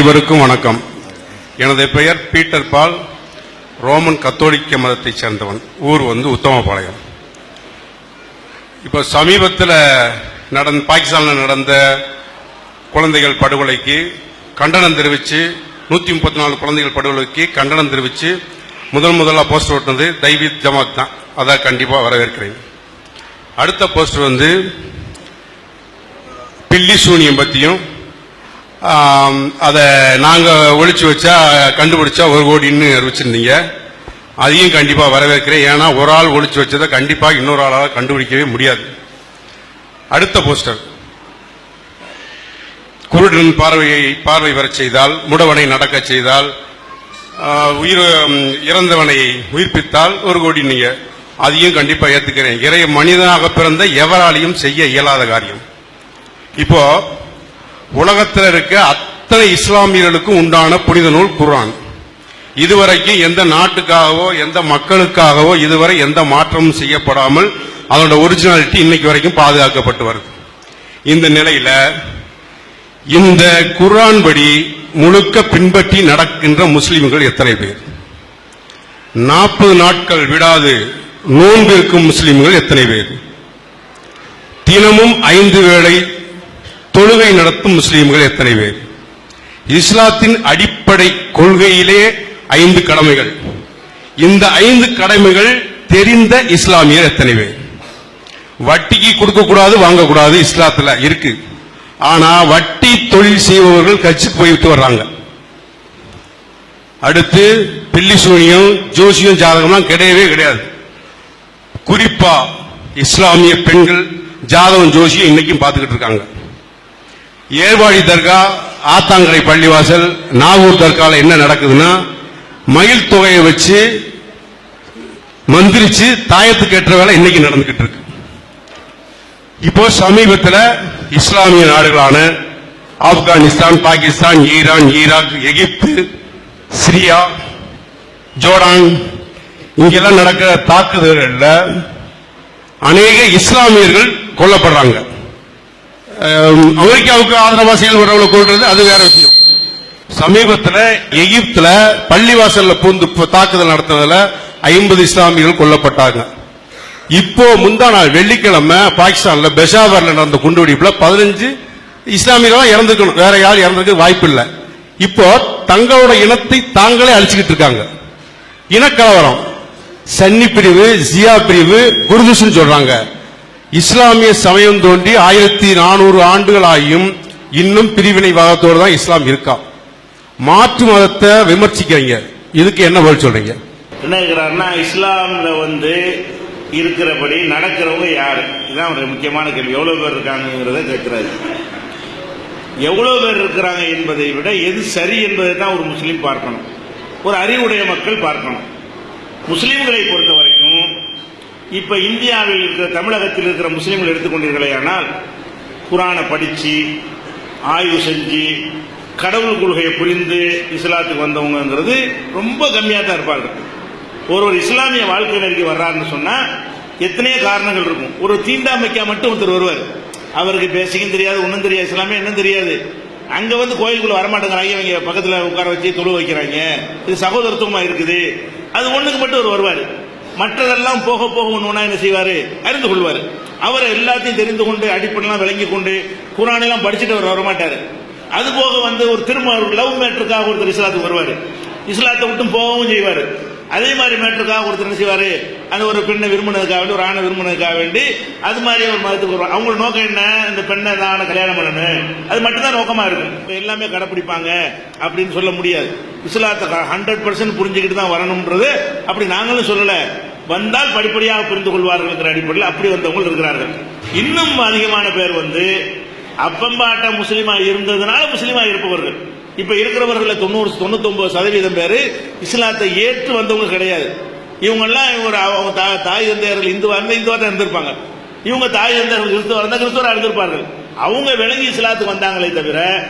அனைவருக்கும் வணக்கம். எனது பெயர் பீட்டர் பால். ரோமன் கத்தோலிக்க மதத்தைச் சேர்ந்தவன். ஊர் உத்தமபாளையம். இப்போ சமீபத்தில் பாகிஸ்தானில் நடந்த குழந்தைகள் படுகொலைக்கு கண்டனம் தெரிவித்து 134 குழந்தைகள் படுகொலைக்கு கண்டனம் தெரிவித்து முதலாக போஸ்டர் ஓட்டுனது தைவீத் ஜமாத் தான். அதை கண்டிப்பாக வரவேற்கிறேன். அடுத்த போஸ்டர் பில்லி சூனியம் பற்றியும் அதை நாங்கள் ஒழிச்சு வச்சா கண்டுபிடிச்சா 1 கோடின்னு அறிவிச்சிருந்தீங்க. அதையும் கண்டிப்பாக வரவேற்கிறேன். ஏன்னா ஒரு ஆள் ஒழிச்சு வச்சதை கண்டிப்பாக இன்னொரு ஆளால் கண்டுபிடிக்கவே முடியாது. அடுத்த போஸ்டர் குருடன் பார்வை வரச் செய்தால், முடவனை நடக்க செய்தால், இறந்தவனை உயிர்ப்பித்தால் 1 கோடி. நீங்க அதையும் கண்டிப்பாக ஏற்றுக்கிறேன். இறை மனிதனாக பிறந்த எவராலையும் செய்ய இயலாத காரியம். இப்போ உலகத்தில் இருக்க அத்தனை இஸ்லாமியர்களுக்கும் உண்டான புனித நூல் குர்ஆன். இதுவரைக்கும் எந்த நாட்டுக்காகவோ எந்த மக்களுக்காகவோ இதுவரை எந்த மாற்றமும் செய்யப்படாமல் அதோட ஒரிஜினாலிட்டி இன்னைக்கு வரைக்கும் பாதுகாக்கப்பட்டு வருது. இந்த நிலையில இந்த குர்ஆன் படி முழுக்க பின்பற்றி நடக்கின்ற முஸ்லிம்கள் எத்தனை பேர்? 40 நாட்கள் விடாது நோன்பு இருக்கும் முஸ்லிம்கள் எத்தனை பேர்? தினமும் 5 வேளை தொழுகை நடத்தும் முஸ்லிம்கள் எத்தனை பேர்? இஸ்லாத்தின் அடிப்படை கொள்கையிலே 5 கடமைகள். இந்த 5 கடமைகள் தெரிந்த இஸ்லாமியர் எத்தனை பேர்? வட்டிக்கு கொடுக்கக்கூடாது, வாங்கக்கூடாது இஸ்லாத்துல இருக்கு. ஆனா வட்டி தொழில் செய்பவர்கள் கட்சிக்கு போயிட்டு வர்றாங்க. அடுத்து பில்லி சூனியம், ஜோசியம், ஜாதகம்லாம் கிடையவே கிடையாது. குறிப்பா இஸ்லாமிய பெண்கள் ஜாதகம் ஜோசியம் இன்னைக்கும் பார்த்துக்கிட்டு இருக்காங்க. ஏர்வாடி தர்கா, ஆத்தாங்கரை பள்ளிவாசல், நாகூர் தர்கால என்ன நடக்குதுன்னா மயில் தொகையை வச்சு மந்திரிச்சு தாயத்துக்கு ஏற்ற வேலை இன்னைக்கு நடந்துகிட்டு இருக்கு. இப்போ சமீபத்தில் இஸ்லாமிய நாடுகளான ஆப்கானிஸ்தான், பாகிஸ்தான், ஈரான், ஈராக், எகிப்து, சிரியா, ஜோர்டான் இங்கெல்லாம் நடக்கிற தாக்குதல்கள்ல அநேக இஸ்லாமியர்கள் கொல்லப்படுறாங்க. அமெரிக்காவுக்கு ஆதரவா செயல்படுறவங்களை கொள்றது அது வேற விஷயம். சமீபத்தில் எகிப்துல பள்ளிவாசல்ல பூந்து தாக்குதல் நடத்தினதுல 50 இஸ்லாமியர்கள் கொல்லப்பட்டாங்க. இப்போ முந்தா நாள் வெள்ளிக்கிழமை பாகிஸ்தான்ல பெஷாவர்ல நடந்த குண்டுவெடிப்புல 15 இஸ்லாமியர்கள் இறந்துக்கணும். வேற யாரும் இறந்துக்க வாய்ப்பு இல்லை. இப்போ தங்களோட இனத்தை தாங்களே அழிச்சுக்கிட்டு இருக்காங்க. இனக்கலவரம், சன்னி பிரிவு, ஜியா பிரிவு, குர்துஸ்னு சொல்றாங்க. இஸ்லாமிய சமயம் தோன்றி 1400 ஆண்டுகள் ஆகியும் இன்னும் பிரிவினைவாதத்தோடு தான் இஸ்லாம் இருக்கா. மாற்று மதத்தை விமர்சிக்கிறீங்க, இதுக்கு என்ன பதில் சொல்றீங்க? என்ன இருக்கிறாருன்னா, இஸ்லாம்ல இருக்கிறபடி நடக்கிறவங்க யாரு? இதுதான் ஒரு முக்கியமான கேள்வி. எவ்வளவு பேர் இருக்காங்கிறத கேட்கிறாரு. எவ்வளவு பேர் இருக்கிறாங்க என்பதை விட எது சரி என்பதை தான் ஒரு முஸ்லீம் பார்க்கணும், ஒரு அறிவுடைய மக்கள் பார்க்கணும். முஸ்லீம்களை பொறுத்த வரைக்கும் இப்ப இந்தியாவில் இருக்கிற, தமிழகத்தில் இருக்கிற முஸ்லீம்கள் எடுத்துக்கொண்டீர்களே ஆனால் குர்ஆனை படிச்சு ஆய்வு செஞ்சு கடவுள் கொள்கையை புரிந்து இஸ்லாத்துக்கு வந்தவங்கிறது ரொம்ப கம்மியாக தான் இருப்பார்கள். ஒரு இஸ்லாமிய வாழ்க்கை நெருக்கி வர்றாருன்னு சொன்னா எத்தனையோ காரணங்கள் இருக்கும். ஒரு தீண்டாமைக்கா மட்டும் ஒருத்தர் வருவார், அவருக்கு பேசிக்கும் தெரியாது, ஒன்றும் தெரியாது, இஸ்லாமே என்ன தெரியாது. அங்க கோயிலுக்குள்ள வரமாட்டேங்கிறாங்க, இவங்க பக்கத்துல உட்கார வச்சு தொழு வைக்கிறாங்க, இது சகோதரத்துவமா இருக்குது, அது ஒண்ணுக்கு மட்டும் ஒரு வருவாரு. மற்றதெல்லாம் போக போக ஒண்ணு என்ன செய்வாரு, அறிந்து கொள்வாரு. அவரை எல்லாத்தையும் தெரிந்து கொண்டு அடிப்படையெல்லாம் விளங்கி கொண்டு குர்ஆனெல்லாம் படிச்சுட்டு அவர் வரமாட்டாரு. அது போக ஒரு திரும்ப லவ் மேட்டருக்காக ஒருத்தர் இஸ்லாத்துக்கு வருவாரு, இஸ்லாத்தை விட்டும் போகவும் செய்வாரு. அதே மாதிரி மேட்டருக்காக ஒருத்தர் என்ன செய்வாரு, அந்த ஒரு பெண்ணை விரும்பினதுக்காக வேண்டி, ஒரு ஆணை விரும்பினதுக்காக வேண்டி அது மாதிரி ஒரு மதத்துக்கு வருவாங்க. அவங்களோட நோக்கம் என்ன, இந்த பெண்ணை தான் கல்யாணம் பண்ணணும், அது மட்டும்தான் நோக்கமா இருக்கும். எல்லாமே கடைப்பிடிப்பாங்க அப்படின்னு சொல்ல முடியாது. இஸ்லாத்தை 100% புரிஞ்சுக்கிட்டு தான் வரணும்ன்றது அப்படி நாங்களும் சொல்லல. வந்தால் படிப்படியாக புரிந்து கொள்வார்கள் அடிப்படையில் அப்படி வந்தவங்க இருக்கிறார்கள். இன்னும் அதிகமான பேர் அப்பம்பாட்ட முஸ்லீமா இருந்ததுனால முஸ்லீமா இருப்பவர்கள். இப்ப இருக்கிறவர்கள் 99% பேரு இஸ்லாத்தை ஏற்று வந்தவங்க கிடையாது. இவங்க எல்லாம் அவங்க தாய் தந்தையர்கள் இந்துவா தான் இருந்திருப்பாங்க. இவங்க தாய் தந்தையர்கள் கிறிஸ்துவரா இருந்திருப்பார்கள். அவங்க விளங்கி இஸ்லாத்துக்கு வந்தாங்களே தவிர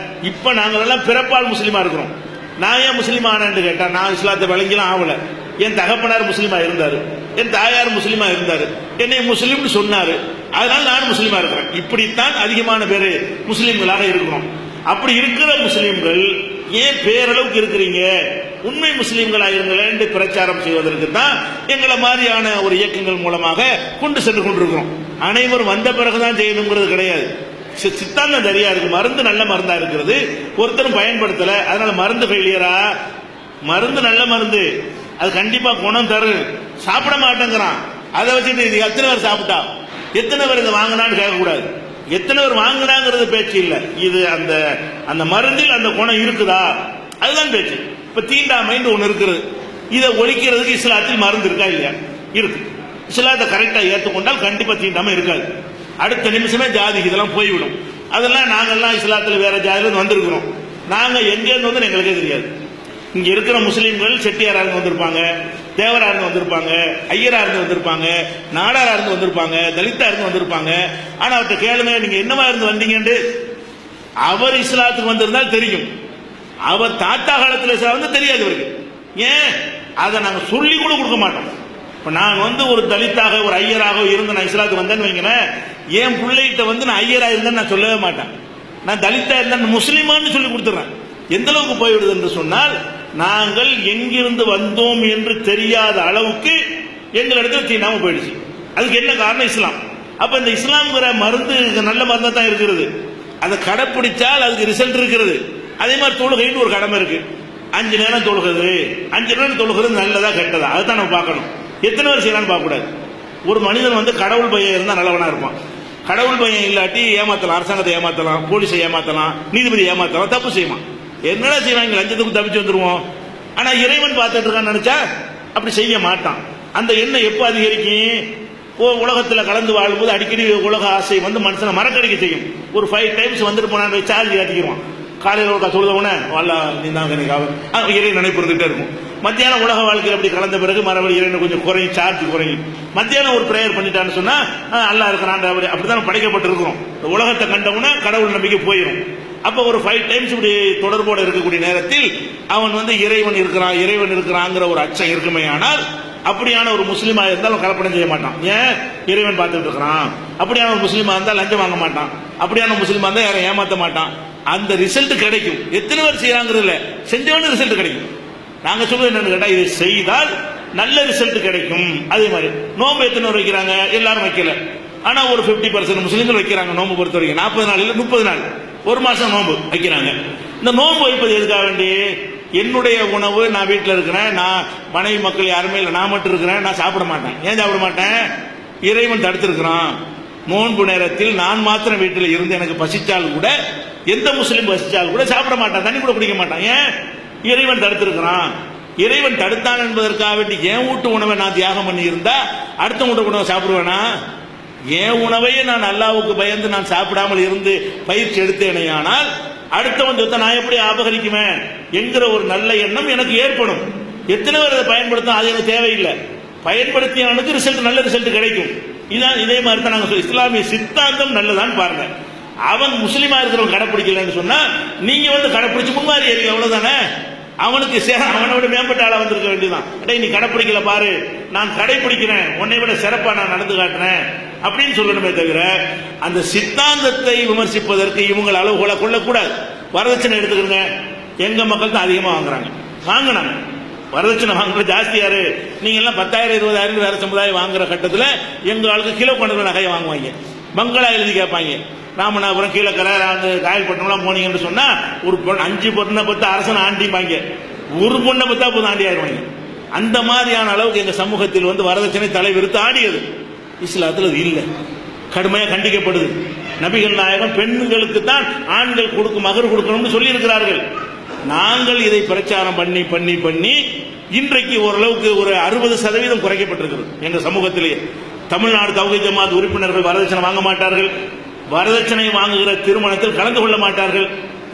இப்ப நாங்கள் எல்லாம் பிறப்பால் முஸ்லீமா இருக்கிறோம். நான் ஏன் முஸ்லீம் ஆனேன்னு கேட்டா, நான் இஸ்லாத்தை விளங்கிலாம் ஆகல. என் தகப்பனார் முஸ்லீமா இருந்தாரு, என் தாயார் முஸ்லீமா இருந்தாரு, என்னை முஸ்லீம்னு சொன்னாரு, அதனால நான் முஸ்லீமா இருக்கிறேன். இப்படித்தான் அதிகமான பேரு முஸ்லீம்களாக இருக்கிறோம். அப்படி இருக்கிற முஸ்லீம்கள் ஏன் பேரளவுக்கு இருக்கிறீங்க, உண்மை முஸ்லீம்களா இருங்களேன் பிரச்சாரம் செய்வதற்கு தான் எங்களை மாதிரியான ஒரு இயக்கங்கள் மூலமாக கொண்டு சென்று கொண்டிருக்கிறோம். அனைவரும் வந்த பிறகுதான் செய்யணுங்கிறது கிடையாது. சித்தாந்தம் சரியா இருக்கு, மருந்து நல்ல மருந்தா இருக்கிறது, ஒருத்தரும் பயன்படுத்தல, அதனால மருந்து ஃபெயிலியரா? மருந்து நல்ல மருந்து, அது கண்டிப்பா குணம் தரும், சாப்பிட மாட்டேங்கிறான். அதை வச்சுட்டு இது எத்தனை பேர் சாப்பிட்டா, எத்தனை பேர் இதை வாங்கினான்னு கேட்கக்கூடாது. எத்தனை பேர் வாங்கினாங்கிறது பேச்சு இல்லை, இது அந்த அந்த மருந்தில் அந்த குணம் இருக்குதா அதுதான் பேச்சு. இப்ப தீண்டாமைன்னு ஒண்ணு இருக்குது, இதை ஒழிக்கிறதுக்கு இஸ்லாத்தில் மருந்து இருக்கா இல்லையா? இருக்கு. இஸ்லாத்தை கரெக்டா ஏற்றுக்கொண்டால் கண்டிப்பா தீண்டாமை இருக்காது. அடுத்த நிமிஷமே ஜாதி இதெல்லாம் போய்விடும். அதெல்லாம் நாங்கெல்லாம் இஸ்லாத்துல வேற ஜாதியில வந்திருக்கிறோம். நாங்க எங்க இருந்து வந்து எங்களுக்கே தெரியாது. இங்க இருக்கிற முஸ்லீம்கள் செட்டியாரா இருந்து வந்திருப்பாங்க, தேவரா இருந்து வந்திருப்பாங்க, ஐயரா இருந்து வந்திருப்பாங்க, நாடாரா இருந்து வந்திருப்பாங்க, தலித்தா இருந்து வந்திருப்பாங்க. ஆனா அவர்கிட்ட கேளுங்க, நீங்க என்னவா இருந்து வந்தீங்கன்னு. அவர் இஸ்லாத்துக்கு வந்திருந்தால் தெரியும், அவர் தாத்தா காலத்துல வந்து தெரியாது அவருக்கு. ஏன்? அதை நாங்க சொல்லி கூட கொடுக்க மாட்டோம். இப்ப நான் வந்து ஒரு தலித்தாக ஒரு ஐயராக இருந்து நான் இஸ்லாத்துக்கு வந்தேன்னு வைங்களேன், என் பிள்ளைகிட்ட வந்து நான் ஐயரா இருந்தேன்னு நான் சொல்லவே மாட்டேன். நான் தலித்தா இருந்தேன் முஸ்லிமான்னு சொல்லி கொடுத்துறேன். எந்த அளவுக்கு போய்விடுது என்று சொன்னால், நாங்கள் எங்கிருந்து வந்தோம் என்று தெரியாத அளவுக்கு எங்களிடத்தில் தீண்டாம போயிடுச்சு. அதுக்கு என்ன காரணம்? இஸ்லாம். அப்ப இந்த இஸ்லாம்ங்கிற மருந்து நல்ல மருந்தா தான் இருக்கிறது. அதை கடைப்பிடிச்சால் அதுக்கு ரிசல்ட் இருக்கிறது. அதே மாதிரி தொழுகைன்னு ஒரு கடமை இருக்கு. 5 நேரம் தொழுகிறது, 5 நேரம் தொழுகிறது நல்லதா கெட்டதா அதுதான் நம்ம பார்க்கணும். எத்தனை பேர் செய்யலான்னு பார்க்க கூடாது. ஒரு மனிதன் வந்து கடவுள் பையன் இருந்தா நல்லவனா இருப்பான். கடவுள் பையன் இல்லாட்டி ஏமாத்தலாம், அரசாங்கத்தை ஏமாத்தலாம், போலீஸை ஏமாத்தலாம், நீதிபதி ஏமாத்தலாம், தப்பு செய்வான். என்னடா செய்வாங்க, லஞ்சத்துக்கு தப்பிச்சு வந்துருவோம். ஆனா இறைவன் பார்த்துட்டு இருக்கான்னு நினைச்சா அப்படி செய்ய மாட்டான். அந்த எண்ணம் எப்ப அதிகரிக்கும்? உலகத்தில் கலந்து வாழும்போது அடிக்கடி உலக ஆசை வந்து மனுஷனை மறக்கடிக்க செய்யும். ஒரு 5 டைம்ஸ் வந்துட்டு போனான்னு சார்ஜ் ஏற்றிக்கிடுவான். காலையில் ஒரு சொல்லுத உடனே வல்ல நீ தான் இறை நினைப்பு இருந்துகிட்டே இருக்கும். மத்தியானம் உலக வாழ்க்கையில் அப்படி கலந்த பிறகு மறுபடியும் இறைவனை கொஞ்சம் குறையும், சார்ஜ் குறையும். மத்தியானம் ஒரு பிரேயர் பண்ணிட்டான்னு சொன்னா அல்லா இருக்கிறான், அப்படித்தான் படைக்கப்பட்டிருக்கிறோம். உலகத்தை கண்டவுடனே கடவுள் நம்பிக்கை போயிடும். அப்ப ஒரு 5 டைம்ஸ் இப்படி தொடர்போடு இருக்கக்கூடிய நேரத்தில் அவன் வந்து இறைவன் இருக்கிறாங்கிற ஒரு அச்சம் இருக்குமே. ஆனால் அப்படியான ஒரு முஸ்லீமா இருந்தாலும் கலப்படம் செய்ய மாட்டான். ஏன்? இறைவன் பார்த்துட்டு இருக்கிறான். அப்படியான ஒரு முஸ்லீமா இருந்தால் லஞ்சம் வாங்க மாட்டான். அப்படியான முஸ்லீமா இருந்தால் யாரை ஏமாத்த மாட்டான். அந்த ரிசல்ட் கிடைக்கும். எத்தனை பேர் செய்யறாங்கிறது இல்ல, செஞ்சவனு ரிசல்ட் கிடைக்கும். நாங்க சொல்றது என்னன்னு கேட்டா, இதை செய்தால் நல்ல ரிசல்ட் கிடைக்கும். அதே மாதிரி நோம்பு எத்தனை பேர் வைக்கிறாங்க? எல்லாரும் வைக்கல. ஆனா ஒரு 50% முஸ்லீம்கள் வைக்கிறாங்க. நோம்பு பொறுத்த வரைக்கும் 40 நாள் இல்ல 30 நாள், ஒரு மாசம் நோம்பு வைக்கிறாங்க. இந்த நோம்பு வைப்பது எதுக்காக வேண்டி? என்னுடைய உணவு, நான் வீட்டில் இருக்கிறேன், நான் மனைவி மக்கள் யாருமே இல்லை, நான் மட்டும் இருக்கிறேன், நான் சாப்பிட மாட்டேன். ஏன் சாப்பிட மாட்டேன்? இறைவன் தடுத்திருக்கிறான். நோன்பு நேரத்தில் நான் மாத்திரம் வீட்டில் இருந்து எனக்கு பசிச்சால் கூட, எந்த முஸ்லீம் பசிச்சால் கூட சாப்பிட மாட்டான், தண்ணி கூட குடிக்க மாட்டான். ஏன்? இறைவன் தடுத்திருக்கிறான். இறைவன் தடுத்தான் என்பதற்காக வேண்டி என் வீட்டு உணவை நான் தியாகம் பண்ணி இருந்தா அடுத்த வீட்டு உணவை சாப்பிடுவேனா? என் உணவையே நான் அல்லாவுக்கு பயந்து நான் சாப்பிடாமல் இருந்து பயிற்சி எடுத்தேனையானால் அடுத்தவன் சொத்தை நான் எப்படி அபகரிக்குவேன் என்கிற ஒரு நல்ல எண்ணம் எனக்கு ஏற்படும். எத்தனை பேர் அதை பயன்படுத்தும்? அது எனக்கு தேவையில்லை. பயன்படுத்தியவனுக்கு ரிசல்ட், நல்ல ரிசல்ட் கிடைக்கும். இதான் இதே மாதிரி தான் நாங்கள் இஸ்லாமிய சித்தாந்தம் நல்லதான்னு பாருங்க. அவன் முஸ்லீமா இருக்கிறவன் கடைப்பிடிக்கலன்னு சொன்னா நீங்க வந்து கடைப்பிடிச்சு முன்மாறி ஏறி, அவ்வளவுதானே. அவனுக்கு அவனை விட மேம்பட்ட ஆளா வந்திருக்க வேண்டியதான். நீ கடைப்பிடிக்கல பாரு, நான் கடைப்பிடிக்கிறேன், உன்னை விட சிறப்பா நான் நடந்து காட்டுறேன் அப்படின்னு சொல்லணுமே தவிர அந்த சித்தாந்தத்தை விமர்சிப்பதற்கு இவங்க அளவுகோலை கொள்ளக்கூடாது. வரதட்சணை எடுத்துக்கிறங்க, எங்க மக்கள் தான் அதிகமா வாங்கினாங்க. வரதட்சணை வாங்குறது ஜாஸ்தி யாரு? நீங்க எல்லாம் 10,000 20,000 வேற சமுதாயம் வாங்குற கட்டத்தில் எங்க ஆளுக்கு கிலோ கொண்டு நகையை வாங்குவாங்க, பங்களா எழுதி கேட்பாங்க. ராமநாதபுரம் கீழக்கரை காயல்பட்டினம் போனீங்கன்னு சொன்னா ஒரு 5 பொண்ணை பத்து அரசனை ஆண்டிப்பாங்க, ஒரு பொண்ணை பத்தா போது ஆண்டி ஆயிடுவாங்க. அந்த மாதிரியான அளவுக்கு எங்க சமூகத்தில் வந்து வரதட்சணை தலைவிரித்து ஆடியது. இஸ்லாத்தில் அது இல்லை, கடுமையாக கண்டிக்கப்படுது. நபிகள் நாயகம் பெண்களுக்கு தான் ஆண்கள் கொடுக்கும் மகர் கொடுக்கணும்னு சொல்லி இருக்கிறார்கள். நாங்கள் இதை பிரச்சாரம் பண்ணி பண்ணி பண்ணி இன்றைக்கு ஓரளவுக்கு ஒரு 60% குறைக்கப்பட்டிருக்கிறது எங்க சமூகத்திலேயே. தமிழ்நாடு தௌஹீத் ஜமாத் உறுப்பினர்கள் வரதட்சணை வாங்க மாட்டார்கள், வரதட்சணை வாங்குகிற திருமணத்தில் கலந்து கொள்ள மாட்டார்கள்.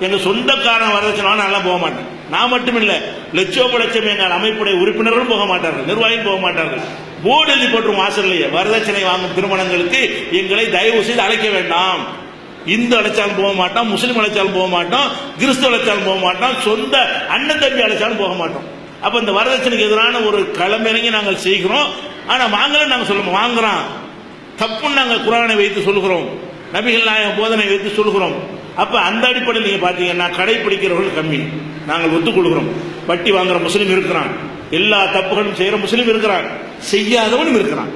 எங்க சொந்தக்காரன் வரதட்சணை நான் போக மாட்டேன். நான் மட்டும் இல்ல, லட்சோப லட்சம் எங்கள் அமைப்புடைய உறுப்பினர்களும் போக மாட்டார்கள், நிர்வாகியும் போக மாட்டார்கள். போர்டு எழுதி போட்டுரும் வாசல்லையே, வரதட்சணை வாங்கும் திருமணங்களுக்கு எங்களை தயவு செய்து அழைக்க வேண்டாம். இந்து அழைச்சாலும் போக மாட்டோம், முஸ்லீம் அழைச்சாலும் போக மாட்டோம், கிறிஸ்துவ அழைச்சாலும் போக மாட்டோம், சொந்த அண்ணன் தம்பி அழைச்சாலும் போக மாட்டோம். அப்ப இந்த வரதட்சணைக்கு எதிரான ஒரு களமிறங்கி நாங்கள் செய்கிறோம். ஆனா வாங்கலாம் நாங்கள் சொல்லுவோம், வாங்குறோம் தப்புன்னு நாங்கள் குர்ஆனை வைத்து சொல்கிறோம், நபிகள் நாயகம் போதனை வைத்து சொல்கிறோம். அப்ப அந்த அடிப்படையில் நீங்க பாத்தீங்கன்னா கடைபிடிக்கிறவர்கள் கம்மி. நாங்கள் ஒத்துக்கொள்கிறோம். வட்டி வாங்குற முஸ்லீம் இருக்கிறான், எல்லா தப்புகளும் செய்யற முஸ்லீம் இருக்கிறான், செய்யாதவனும் இருக்கிறான்,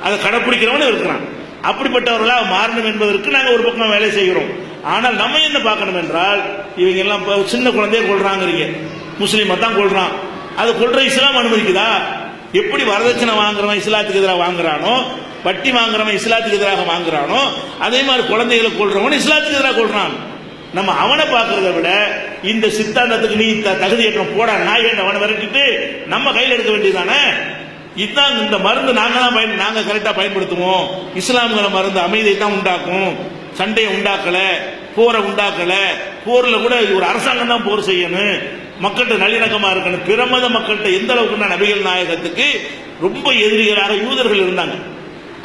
அதை கடைப்பிடிக்கிறவனும் இருக்கிறான். அப்படிப்பட்டவர்களா மாறணும் என்பதற்கு நாங்கள் ஒரு பக்கம் வேலை செய்கிறோம். ஆனால் நம்ம என்ன பார்க்கணும் என்றால், இவங்க எல்லாம் சின்ன குழந்தைய கொள்றாங்க, முஸ்லீமை தான் கொள்றான். அது கொள்ற இஸ்லாம் அனுமதிக்குதா? எப்படி வரதட்சணை வாங்குறவன் இஸ்லாத்துக்கு எதிராக வாங்குறானோ, வட்டி வாங்குறவன் இஸ்லாத்துக்கு எதிராக வாங்குறானோ, அதே மாதிரி குழந்தைகளை கொள்றவன் இஸ்லாத்துக்கு எதிராக கொள்றான். நம்ம அவனை பார்க்கறத விட இந்த சித்தாந்தத்துக்கு நீ தகுதியற்ற போடா நாய் அவனை விரட்டிட்டு நம்ம கையில் எடுக்க வேண்டியதானே. இதுதான் இந்த மருந்து நாங்க கரெக்டா பயன்படுத்துவோம். இஸ்லாம்ங்கிற மருந்து அமைதியை தான் உண்டாக்கும், சண்டையை உண்டாக்கல, போரை உண்டாக்கல. போர்ல கூட ஒரு அரசாங்கம் தான் போர் செய்யணும், மக்கள்கிட்ட நல்லிணக்கமா இருக்கணும். பிற மத மக்கள்கிட்ட எந்த அளவுக்கு நபிகள் நாயகத்துக்கு ரொம்ப எதிரிகளாக யூதர்கள் இருந்தாங்க.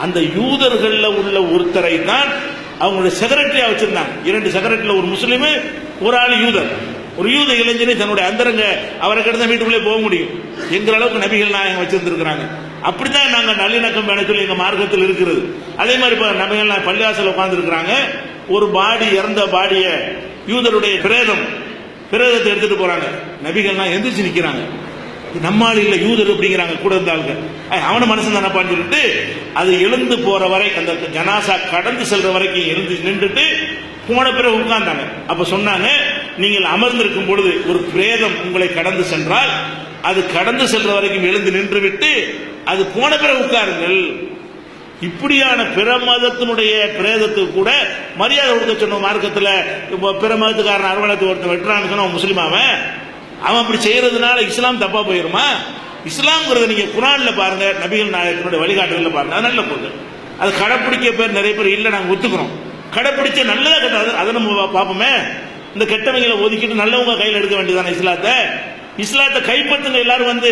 அந்த யூதர்கள்ல உள்ள ஒருத்தரை தான் அவங்களுடைய செக்ரட்டரியா வச்சிருந்தாங்க. 2 செக்ரட்டரியில ஒரு முஸ்லீம், ஒரு ஆள் யூதர். ஒரு யூத இளைஞனை தன்னுடைய அந்தரங்க அவரை கிட்ட வீட்டுக்குள்ளே போக முடியும் என்கிற அளவுக்கு நபிகள் நாயகம் வச்சிருந்திருக்கிறாங்க. அப்படிதான் நாங்க நல்லிணக்கம் வேணும் சொல்லி எங்க மார்க்கத்தில் இருக்கிறது. அதே மாதிரி இப்ப நபிகள் நாயகம் பள்ளிவாசல் உட்கார்ந்து இருக்கிறாங்க. ஒரு பாடி, இறந்த பாடிய யூதருடைய பிரேதத்தை எடுத்துட்டு போறாங்க. நபிகள் நாயகம் எந்திரிச்சு நிக்கிறாங்க. நம்மால் இல்ல யூதர் அப்படிங்கிறாங்க கூட இருந்தாங்க. அவன மனசு தானப்பான்னு சொல்லிட்டு அது எழுந்து போற வரை, அந்த ஜனாசா கடந்து செல்ற வரைக்கும் எழுந்து நின்றுட்டு போன பிறகு உட்கார்ந்தாங்க. அப்ப சொன்னாங்க, நீங்கள் அமர்ந்திருக்கும் பொழுது ஒரு பிரேதம் உங்களை கடந்து சென்றால் அது கடந்து செல்ற வரைக்கும் எழுந்து நின்று விட்டு அது போன பிறகு உட்காருங்கள். இப்படியான பிற மதத்தினுடைய பிரேதத்துக்கு கூட மரியாதை கொடுக்க சொன்ன மார்க்கத்தில். பிற மதத்துக்காரன் அரவணைத்து ஒருத்தன் வெட்டுறான்னு சொன்னா முஸ்லீம் அவன் அப்படி செய்யறதுனால இஸ்லாம் தப்பா போயிருமா? இஸ்லாம்ங்கிறத நீங்க குரான்ல பாருங்க, நபிகள் நாயகத்தினுடைய வழிகாட்டுதல்ல பாருங்க, அது நல்ல பொருள். அது கடைப்பிடிக்க பேர் நிறைய பேர் இல்ல, நாங்க ஒத்துக்கிறோம். கடைப்பிடிச்ச நல்லதா கெட்டது அதை நம்ம பார்ப்போமே. இந்த கெட்டவங்களை ஒதுக்கிட்டு நல்லவங்க கையில் எடுக்க வேண்டியதான இஸ்லாத்தை கைப்பற்றுங்க. எல்லாரும் வந்து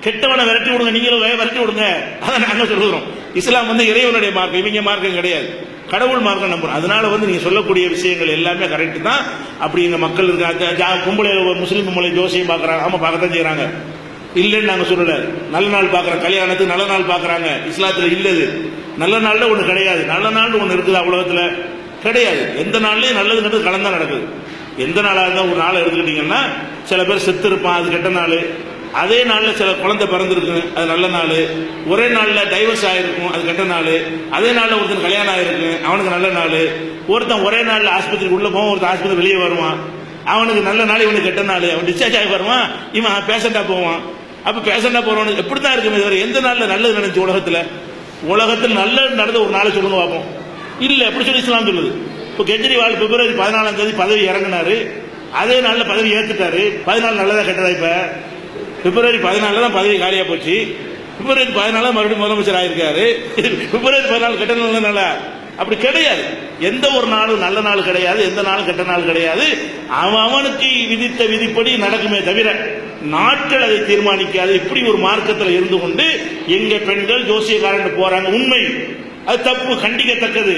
கெட்டவனை விரட்டி விடுங்க, நீங்களும் விரட்டி விடுங்க. அதை நாங்க சொல்லுகிறோம். இஸ்லாம் இறைவனுடைய மார்க்கம், இவங்க மார்க்கம் கிடையாது, கடவுள் மார்க்கம் நம்புறோம். அதனால நீங்க சொல்லக்கூடிய விஷயங்கள் எல்லாமே கரெக்ட் தான். அப்படி இந்த மக்கள் இருக்காங்க, கும்பலை முஸ்லீம் பொம்பளை ஜோசியம் பாக்குறாங்க, ஆமா பார்க்கத்தான் செய்யறாங்க, இல்லைன்னு நாங்க சொல்லல. நல்ல நாள் பாக்குறாங்க, கல்யாணத்துக்கு நல்ல நாள் பாக்குறாங்க. இஸ்லாத்துல இல்லது நல்ல நாள்ல ஒண்ணு கிடையாது. நல்ல நாள் ஒண்ணு இருக்குது உலகத்துல கிடையாது. எந்த நாள்லயும் நல்லதுங்கிறது கலந்தா நடக்குது. எந்த நாளா இருந்தா ஒரு நாள் எடுத்துக்கிட்டீங்கன்னா, சில பேர் செத்து இருப்பான், அது கெட்ட நாள். அதே நாள்ல சில குழந்தை பிறந்திருக்கு, அது நல்ல நாள். ஒரே நாள்ல டைவர்ஸ் ஆயிருக்கும், அது கெட்ட நாள். அதே நாள்ல ஒருத்தன் கல்யாணம் ஆயிருக்கு, அவனுக்கு நல்ல நாள். ஒருத்தன் ஒரே நாள்ல ஆஸ்பத்திரிக்கு உள்ள போவான், ஒருத்தன் ஆஸ்பத்திரி வெளியே வருவான், அவனுக்கு நல்ல நாள், இவனுக்கு கெட்ட நாள். அவன் டிஸ்சார்ஜ் ஆகி வருவான், இவன் பேஷண்டா போவான். அப்ப பேஷண்டா போறவனுக்கு எப்படித்தான் இருக்கு? எந்த நாள்ல நல்லது நினைச்சு உலகத்தில் நல்லது நடந்த ஒரு நாளை சொல்லுங்க பார்ப்போம். இல்ல எப்படி சொல்லி இஸ்லாம் சொல்லுது? இப்போ கெஜ்ரிவால் பிப்ரவரி 14ஆம் தேதி பதவி இறங்கினாரு, அதே நாள்ல பதவி ஏத்துட்டாரு. 14 நல்லதா கெட்டதா? இப்ப பிப்ரவரி 14 தான் பதவி காலியா போச்சு. பிப்ரவரி 14 மறுபடியும் முதலமைச்சர் ஆயிருக்காரு. பிப்ரவரி 14 கெட்ட நாள் அப்படி கிடையாது. எந்த ஒரு நாளும் நல்ல நாள் கிடையாது, எந்த நாளும் கெட்ட நாள் கிடையாது. அவனுக்கு விதித்த விதிப்படி நடக்குமே தவிர நாட்கள் அதை தீர்மானிக்காது. இப்படி ஒரு மார்க்கத்தில் இருந்து கொண்டு எங்க பெண்கள் ஜோசியக்காரன் போறாங்க, உண்மை, அது தப்பு, கண்டிக்கத்தக்கது.